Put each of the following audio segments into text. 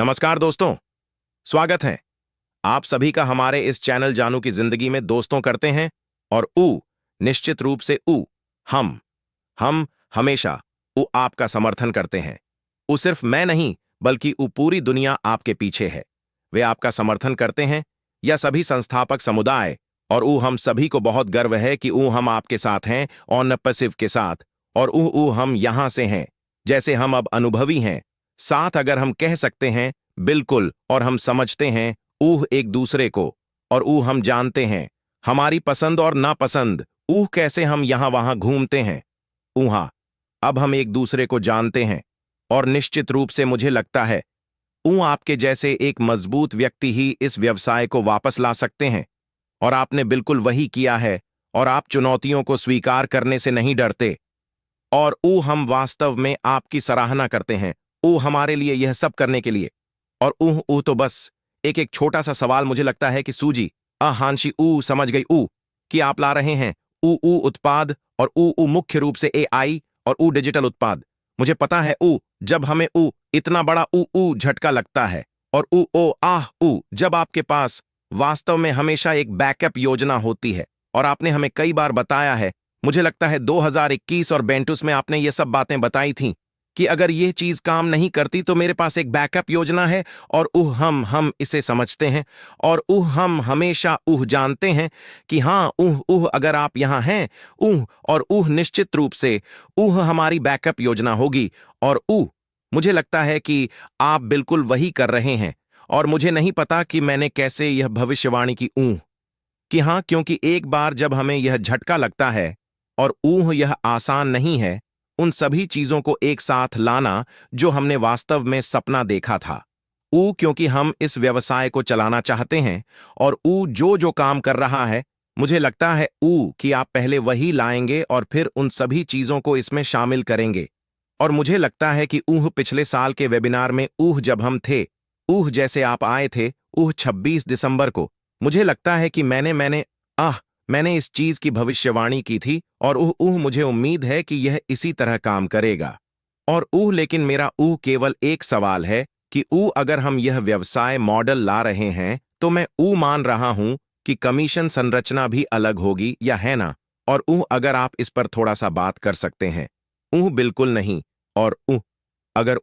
नमस्कार दोस्तों, स्वागत है आप सभी का हमारे इस चैनल जानू की जिंदगी में। दोस्तों करते हैं और निश्चित रूप से हम हमेशा आपका समर्थन करते हैं। सिर्फ मैं नहीं बल्कि पूरी दुनिया आपके पीछे है। वे आपका समर्थन करते हैं या सभी संस्थापक समुदाय, और हम सभी को बहुत गर्व है कि हम आपके साथ हैं और पैसिव के साथ, और हम यहां से हैं जैसे हम अब अनुभवी हैं साथ, अगर हम कह सकते हैं बिल्कुल, और हम समझते हैं एक दूसरे को, और हम जानते हैं हमारी पसंद और नापसंद, कैसे हम यहां वहां घूमते हैं। हाँ, अब हम एक दूसरे को जानते हैं, और निश्चित रूप से मुझे लगता है आपके जैसे एक मजबूत व्यक्ति ही इस व्यवसाय को वापस ला सकते हैं, और आपने बिल्कुल वही किया है, और आप चुनौतियों को स्वीकार करने से नहीं डरते, और हम वास्तव में आपकी सराहना करते हैं हमारे लिए यह सब करने के लिए। और तो बस एक एक छोटा सा सवाल, मुझे लगता है कि सूजी हांशी समझ गई कि आप ला रहे हैं उत्पाद, और मुख्य रूप से एआई और डिजिटल उत्पाद। मुझे पता है जब हमें इतना बड़ा झटका लगता है, और जब आपके पास वास्तव में हमेशा एक बैकअप योजना होती है, और आपने हमें कई बार बताया है, मुझे लगता है 2021 और बेंटूस में आपने ये सब बातें बताई थीं कि अगर ये चीज काम नहीं करती तो मेरे पास एक बैकअप योजना है, और हम इसे समझते हैं, और हम हमेशा जानते हैं कि हाँ अगर आप यहाँ हैं और निश्चित रूप से हमारी बैकअप योजना होगी। और मुझे लगता है कि आप बिल्कुल वही कर रहे हैं, और मुझे नहीं पता कि मैंने कैसे यह भविष्यवाणी की कि हाँ, क्योंकि एक बार जब हमें यह झटका लगता है, और यह आसान नहीं है उन सभी चीजों को एक साथ लाना जो हमने वास्तव में सपना देखा था। क्योंकि हम इस व्यवसाय को चलाना चाहते हैं, और जो काम कर रहा है, मुझे लगता है कि आप पहले वही लाएंगे और फिर उन सभी चीजों को इसमें शामिल करेंगे। और मुझे लगता है कि पिछले साल के वेबिनार में जब हम थे, जैसे आप आए थे 26 दिसंबर को, मुझे लगता है कि मैंने इस चीज की भविष्यवाणी की थी, और मुझे उम्मीद है कि यह इसी तरह काम करेगा। और लेकिन मेरा केवल एक सवाल है कि अगर हम यह व्यवसाय मॉडल ला रहे हैं, तो मैं मान रहा हूं कि कमीशन संरचना भी अलग होगी, या है ना? और अगर आप इस पर थोड़ा सा बात कर सकते हैं। बिल्कुल नहीं। और अगर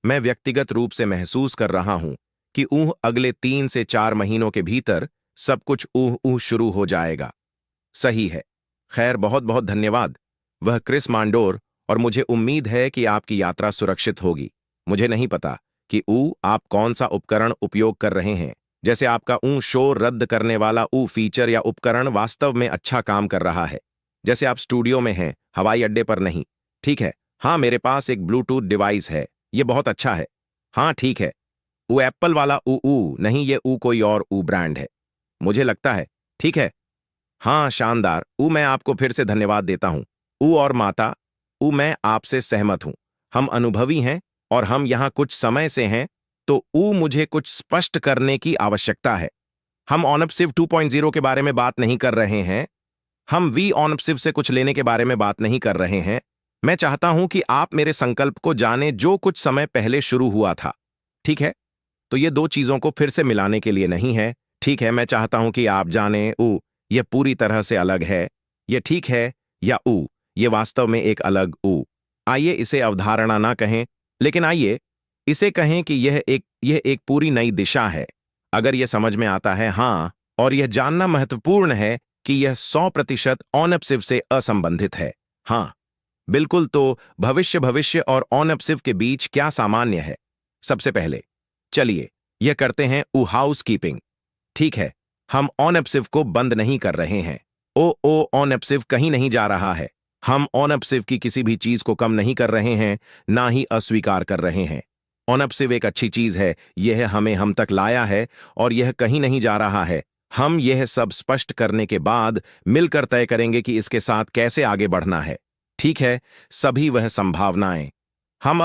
मैं व्यक्तिगत रूप से महसूस कर रहा हूं कि अगले 3 से 4 महीनों के भीतर सब कुछ शुरू हो जाएगा। सही है। खैर, बहुत बहुत धन्यवाद। वह क्रिस मांडोर, और मुझे उम्मीद है कि आपकी यात्रा सुरक्षित होगी। मुझे नहीं पता कि आप कौन सा उपकरण उपयोग कर रहे हैं, जैसे आपका शो रद्द करने वाला फीचर या उपकरण वास्तव में अच्छा काम कर रहा है, जैसे आप स्टूडियो में हैं, हवाई अड्डे पर नहीं। ठीक है, हाँ, मेरे पास एक ब्लूटूथ डिवाइस है, ये बहुत अच्छा है। हाँ ठीक है, एप्पल वाला नहीं, ये कोई और ब्रांड है, मुझे लगता है। ठीक है, हाँ शानदार। मैं आपको फिर से धन्यवाद देता हूं और माता, मैं आपसे सहमत हूं। हम अनुभवी हैं और हम यहां कुछ समय से हैं, तो मुझे कुछ स्पष्ट करने की आवश्यकता है। हम ऑनअपसिव 2.0 के बारे में बात नहीं कर रहे हैं। हम वी ऑनअपसिव से कुछ लेने के बारे में बात नहीं कर रहे हैं। मैं चाहता हूं कि आप मेरे संकल्प को जाने जो कुछ समय पहले शुरू हुआ था। ठीक है, तो ये दो चीजों को फिर से मिलाने के लिए नहीं है। ठीक है, मैं चाहता हूं कि आप जाने यह पूरी तरह से अलग है, यह ठीक है, या ये वास्तव में एक अलग आइए इसे अवधारणा ना कहें, लेकिन आइए इसे कहें कि यह एक पूरी नई दिशा है। अगर यह समझ में आता है, हाँ, और यह जानना महत्वपूर्ण है कि यह 100% ऑनअपसिव से असंबंधित है। हाँ बिल्कुल। तो भविष्य और ऑनअपसिव के बीच क्या सामान्य है? सबसे पहले चलिए यह करते हैं हाउस कीपिंग। ठीक है, हम ऑनअपसिव को बंद नहीं कर रहे हैं। ऑनअपसिव कहीं नहीं जा रहा है। हम ऑनअपसिव की किसी भी चीज को कम नहीं कर रहे हैं, ना ही अस्वीकार कर रहे हैं। ऑनअपसिव एक अच्छी चीज है, यह हमें हम तक लाया है, और यह कहीं नहीं जा रहा है। हम यह सब स्पष्ट करने के बाद मिलकर तय करेंगे कि इसके साथ कैसे आगे बढ़ना है। ठीक है, सभी वह संभावनाएं।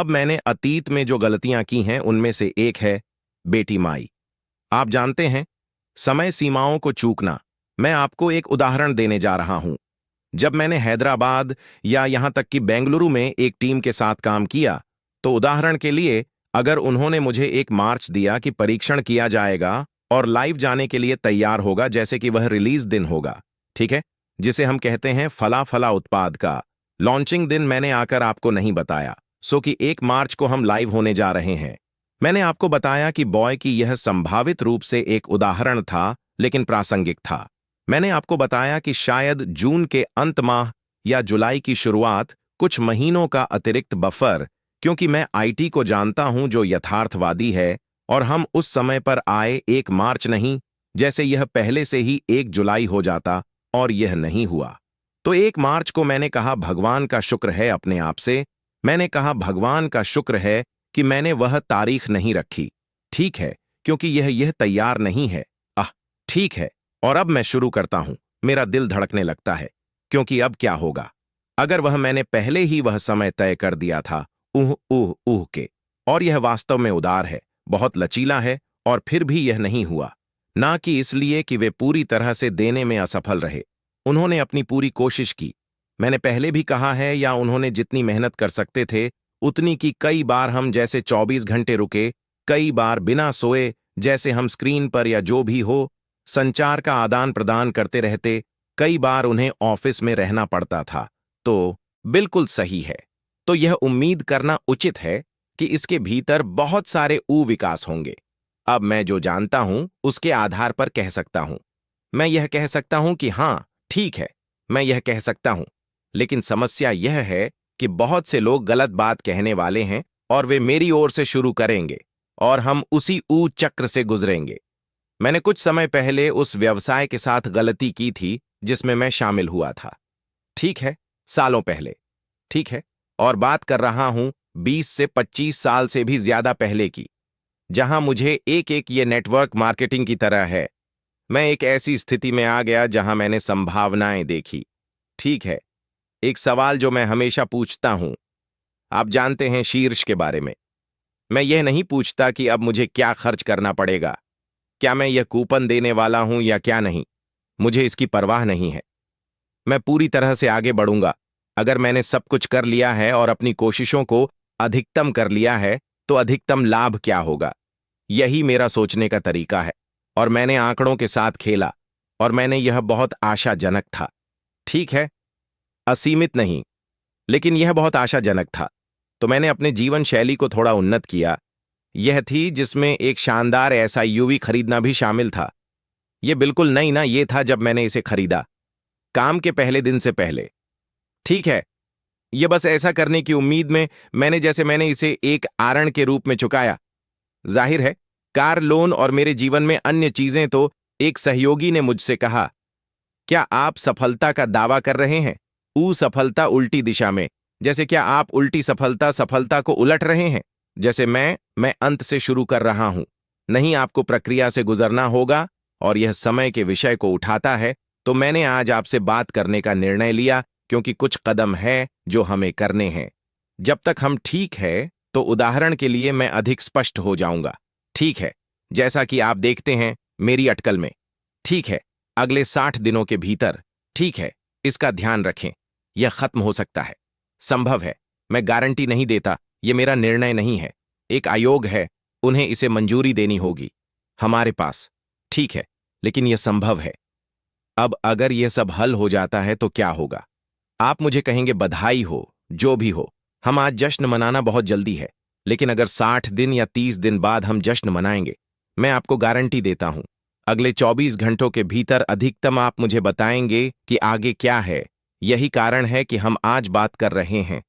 मैंने अतीत में जो गलतियां की हैं उनमें से एक है बेटी माई। आप जानते हैं, समय सीमाओं को चूकना। मैं आपको एक उदाहरण देने जा रहा हूं। जब मैंने हैदराबाद या यहां तक कि बेंगलुरु में एक टीम के साथ काम किया, तो उदाहरण के लिए अगर उन्होंने मुझे एक मार्च दिया कि परीक्षण किया जाएगा और लाइव जाने के लिए तैयार होगा, जैसे कि वह रिलीज दिन होगा, ठीक है, जिसे हम कहते हैं फला फला उत्पाद का लॉन्चिंग दिन मैंने आकर आपको नहीं बताया, सो कि 1 मार्च को हम लाइव होने जा रहे हैं। मैंने आपको बताया कि बॉय की यह संभावित रूप से एक उदाहरण था, लेकिन प्रासंगिक था। मैंने आपको बताया कि शायद जून के अंत माह या जुलाई की शुरुआत, कुछ महीनों का अतिरिक्त बफर, क्योंकि मैं आईटी को जानता हूं जो यथार्थवादी है, और हम उस समय पर आए 1 मार्च नहीं, जैसे यह पहले से ही 1 जुलाई हो जाता, और यह नहीं हुआ। तो 1 मार्च को मैंने कहा भगवान का शुक्र है अपने आप से, मैंने कहा भगवान का शुक्र है कि मैंने वह तारीख नहीं रखी, ठीक है, क्योंकि यह तैयार नहीं है। ठीक है, और अब मैं शुरू करता हूं। मेरा दिल धड़कने लगता है, क्योंकि अब क्या होगा अगर वह मैंने पहले ही वह समय तय कर दिया था, ऊह के। और यह वास्तव में उदार है, बहुत लचीला है, और फिर भी यह नहीं हुआ। ना कि इसलिए कि वे पूरी तरह से देने में असफल रहे, उन्होंने अपनी पूरी कोशिश की। मैंने पहले भी कहा है, या उन्होंने जितनी मेहनत कर सकते थे उतनी की। कई बार हम जैसे 24 घंटे रुके, कई बार बिना सोए, जैसे हम स्क्रीन पर या जो भी हो संचार का आदान प्रदान करते रहते, कई बार उन्हें ऑफिस में रहना पड़ता था। तो बिल्कुल सही है। तो यह उम्मीद करना उचित है कि इसके भीतर बहुत सारे विकास होंगे। अब मैं जो जानता हूं उसके आधार पर कह सकता हूं। मैं यह कह सकता हूं कि हां, ठीक है, मैं यह कह सकता हूं। लेकिन समस्या यह है कि बहुत से लोग गलत बात कहने वाले हैं, और वे मेरी ओर से शुरू करेंगे, और हम उसी चक्र से गुजरेंगे। मैंने कुछ समय पहले उस व्यवसाय के साथ गलती की थी जिसमें मैं शामिल हुआ था, ठीक है, सालों पहले, ठीक है, और बात कर रहा हूं 20 से 25 साल से भी ज्यादा पहले की, जहां मुझे एक ये नेटवर्क मार्केटिंग की तरह है। मैं एक ऐसी स्थिति में आ गया जहां मैंने संभावनाएं देखी, ठीक है। एक सवाल जो मैं हमेशा पूछता हूं, आप जानते हैं, शीर्ष के बारे में। मैं यह नहीं पूछता कि अब मुझे क्या खर्च करना पड़ेगा, क्या मैं यह कूपन देने वाला हूं या क्या नहीं, मुझे इसकी परवाह नहीं है। मैं पूरी तरह से आगे बढ़ूंगा। अगर मैंने सब कुछ कर लिया है और अपनी कोशिशों को अधिकतम कर लिया है, तो अधिकतम लाभ क्या होगा, यही मेरा सोचने का तरीका है। और मैंने आंकड़ों के साथ खेला, और मैंने यह बहुत आशाजनक था, ठीक है, असीमित नहीं, लेकिन यह बहुत आशाजनक था। तो मैंने अपने जीवन शैली को थोड़ा उन्नत किया। यह थी जिसमें एक शानदार ऐसा यूवी खरीदना भी शामिल था। यह बिल्कुल नहीं ना, यह था जब मैंने इसे खरीदा, काम के पहले दिन से पहले, ठीक है। यह बस ऐसा करने की उम्मीद में मैंने इसे एक आरण के रूप में चुकाया। जाहिर है, कार लोन और मेरे जीवन में अन्य चीजें। तो एक सहयोगी ने मुझसे कहा, क्या आप सफलता का दावा कर रहे हैं? सफलता उल्टी दिशा में, जैसे क्या आप उल्टी सफलता को उलट रहे हैं? जैसे मैं अंत से शुरू कर रहा हूं। नहीं, आपको प्रक्रिया से गुजरना होगा, और यह समय के विषय को उठाता है। तो मैंने आज आपसे बात करने का निर्णय लिया, क्योंकि कुछ कदम है जो हमें करने हैं। जब तक हम ठीक है, तो उदाहरण के लिए मैं अधिक स्पष्ट हो जाऊंगा, ठीक है, जैसा कि आप देखते हैं मेरी अटकल में, ठीक है, अगले 60 दिनों के भीतर, ठीक है, इसका ध्यान रखें। यह खत्म हो सकता है, संभव है, मैं गारंटी नहीं देता, यह मेरा निर्णय नहीं है। एक आयोग है, उन्हें इसे मंजूरी देनी होगी हमारे पास, ठीक है, लेकिन यह संभव है। अब अगर यह सब हल हो जाता है तो क्या होगा? आप मुझे कहेंगे बधाई हो, जो भी हो, हम आज जश्न मनाना बहुत जल्दी है, लेकिन अगर 60 दिन या 30 दिन बाद हम जश्न मनाएंगे, मैं आपको गारंटी देता हूं, अगले 24 घंटों के भीतर अधिकतम आप मुझे बताएंगे कि आगे क्या है। यही कारण है कि हम आज बात कर रहे हैं।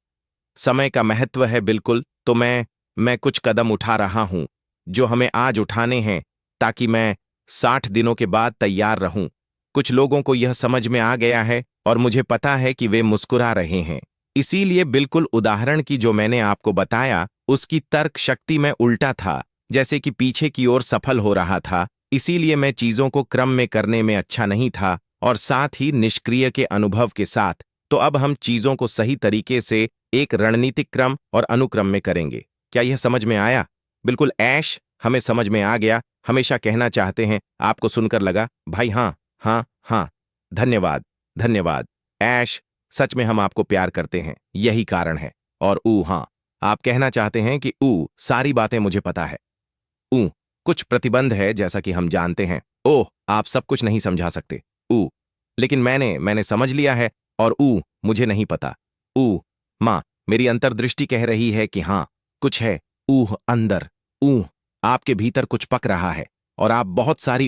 समय का महत्व है, बिल्कुल। तो मैं कुछ कदम उठा रहा हूं जो हमें आज उठाने हैं, ताकि मैं 60 दिनों के बाद तैयार रहूं। कुछ लोगों को यह समझ में आ गया है, और मुझे पता है कि वे मुस्कुरा रहे हैं। इसीलिए बिल्कुल उदाहरण की जो मैंने आपको बताया, उसकी तर्क शक्ति में उल्टा था, जैसे कि पीछे की ओर सफल हो रहा था। इसीलिए मैं चीजों को क्रम में करने में अच्छा नहीं था, और साथ ही निष्क्रिय के अनुभव के साथ। तो अब हम चीजों को सही तरीके से एक रणनीतिक क्रम और अनुक्रम में करेंगे। क्या यह समझ में आया? बिल्कुल ऐश, हमें समझ में आ गया। हमेशा कहना चाहते हैं, आपको सुनकर लगा, भाई हाँ हाँ हाँ, धन्यवाद धन्यवाद ऐश, सच में हम आपको प्यार करते हैं, यही कारण है। और हाँ, आप कहना चाहते हैं कि सारी बातें मुझे पता है। ऊ कुछ प्रतिबंध है जैसा कि हम जानते हैं। ओह, आप सब कुछ नहीं समझा सकते। ऊ लेकिन मैंने समझ लिया है। और मुझे नहीं पता। माँ, मेरी अंतर्दृष्टि कह रही है कि हाँ, कुछ है। अंदर। आपके भीतर कुछ पक रहा है और आप बहुत सारी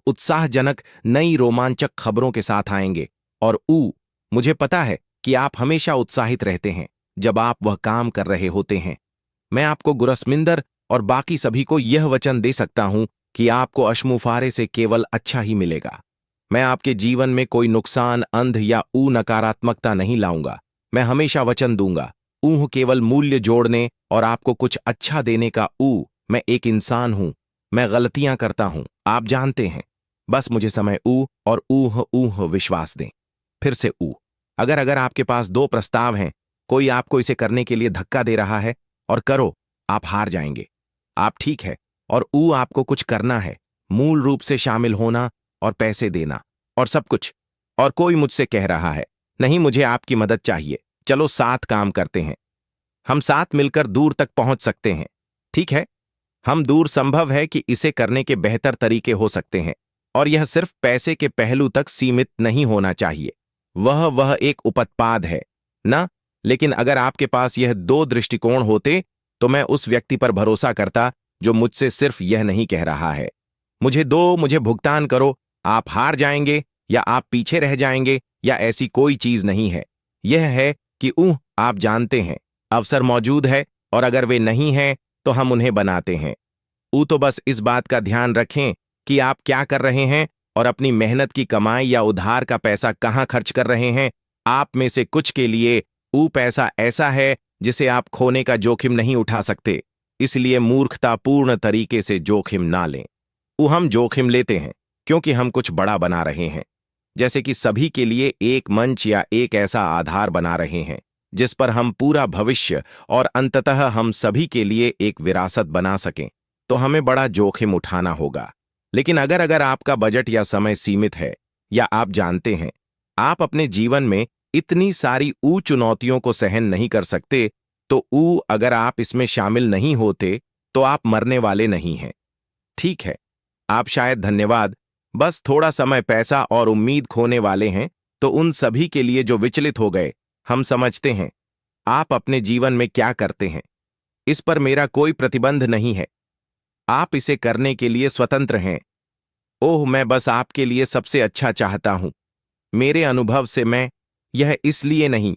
उत्साहजनक नई रोमांचक खबरों के साथ आएंगे। और मुझे पता है कि आप हमेशा उत्साहित रहते हैं जब आप वह काम कर रहे होते हैं। मैं आपको गुरसमिंदर और बाकी सभी को यह वचन दे सकता हूं कि आपको अश्मुफारे से केवल अच्छा ही मिलेगा। मैं आपके जीवन में कोई नुकसान, अंध या नकारात्मकता नहीं लाऊंगा। मैं हमेशा वचन दूंगा। केवल मूल्य जोड़ने और आपको कुछ अच्छा देने का। मैं एक इंसान हूं। मैं गलतियां करता हूं, आप जानते हैं। बस मुझे समय और विश्वास दें। फिर से अगर आपके पास 2 प्रस्ताव हैं, कोई आपको इसे करने के लिए धक्का दे रहा है और करो, आप हार जाएंगे। आप ठीक है। और आपको कुछ करना है, मूल रूप से शामिल होना और पैसे देना और सब कुछ। और कोई मुझसे कह रहा है, नहीं, मुझे आपकी मदद चाहिए। चलो साथ काम करते हैं। हम साथ मिलकर दूर तक पहुंच सकते हैं। ठीक है, हम दूर संभव है कि इसे करने के बेहतर तरीके हो सकते हैं। और यह सिर्फ पैसे के पहलू तक सीमित नहीं होना चाहिए। वह एक उपत्पाद है ना। लेकिन अगर आपके पास यह 2 दृष्टिकोण होते तो मैं उस व्यक्ति पर भरोसा करता जो मुझसे सिर्फ यह नहीं कह रहा है, मुझे भुगतान करो, आप हार जाएंगे या आप पीछे रह जाएंगे, या ऐसी कोई चीज नहीं है। यह है कि आप जानते हैं, अवसर मौजूद है और अगर वे नहीं हैं तो हम उन्हें बनाते हैं। तो बस इस बात का ध्यान रखें कि आप क्या कर रहे हैं और अपनी मेहनत की कमाई या उधार का पैसा कहां खर्च कर रहे हैं। आप में से कुछ के लिए पैसा ऐसा है जिसे आप खोने का जोखिम नहीं उठा सकते, इसलिए मूर्खतापूर्ण तरीके से जोखिम ना लें। हम जोखिम लेते हैं क्योंकि हम कुछ बड़ा बना रहे हैं, जैसे कि सभी के लिए एक मंच या एक ऐसा आधार बना रहे हैं जिस पर हम पूरा भविष्य और अंततः हम सभी के लिए एक विरासत बना सकें। तो हमें बड़ा जोखिम उठाना होगा। लेकिन अगर आपका बजट या समय सीमित है, या आप जानते हैं आप अपने जीवन में इतनी सारी चुनौतियों को सहन नहीं कर सकते, तो अगर आप इसमें शामिल नहीं होते तो आप मरने वाले नहीं हैं। ठीक है, आप शायद धन्यवाद, बस थोड़ा समय, पैसा और उम्मीद खोने वाले हैं। तो उन सभी के लिए जो विचलित हो गए, हम समझते हैं आप अपने जीवन में क्या करते हैं, इस पर मेरा कोई प्रतिबंध नहीं है। आप इसे करने के लिए स्वतंत्र हैं। मैं बस आपके लिए सबसे अच्छा चाहता हूं। मेरे अनुभव से मैं यह इसलिए नहीं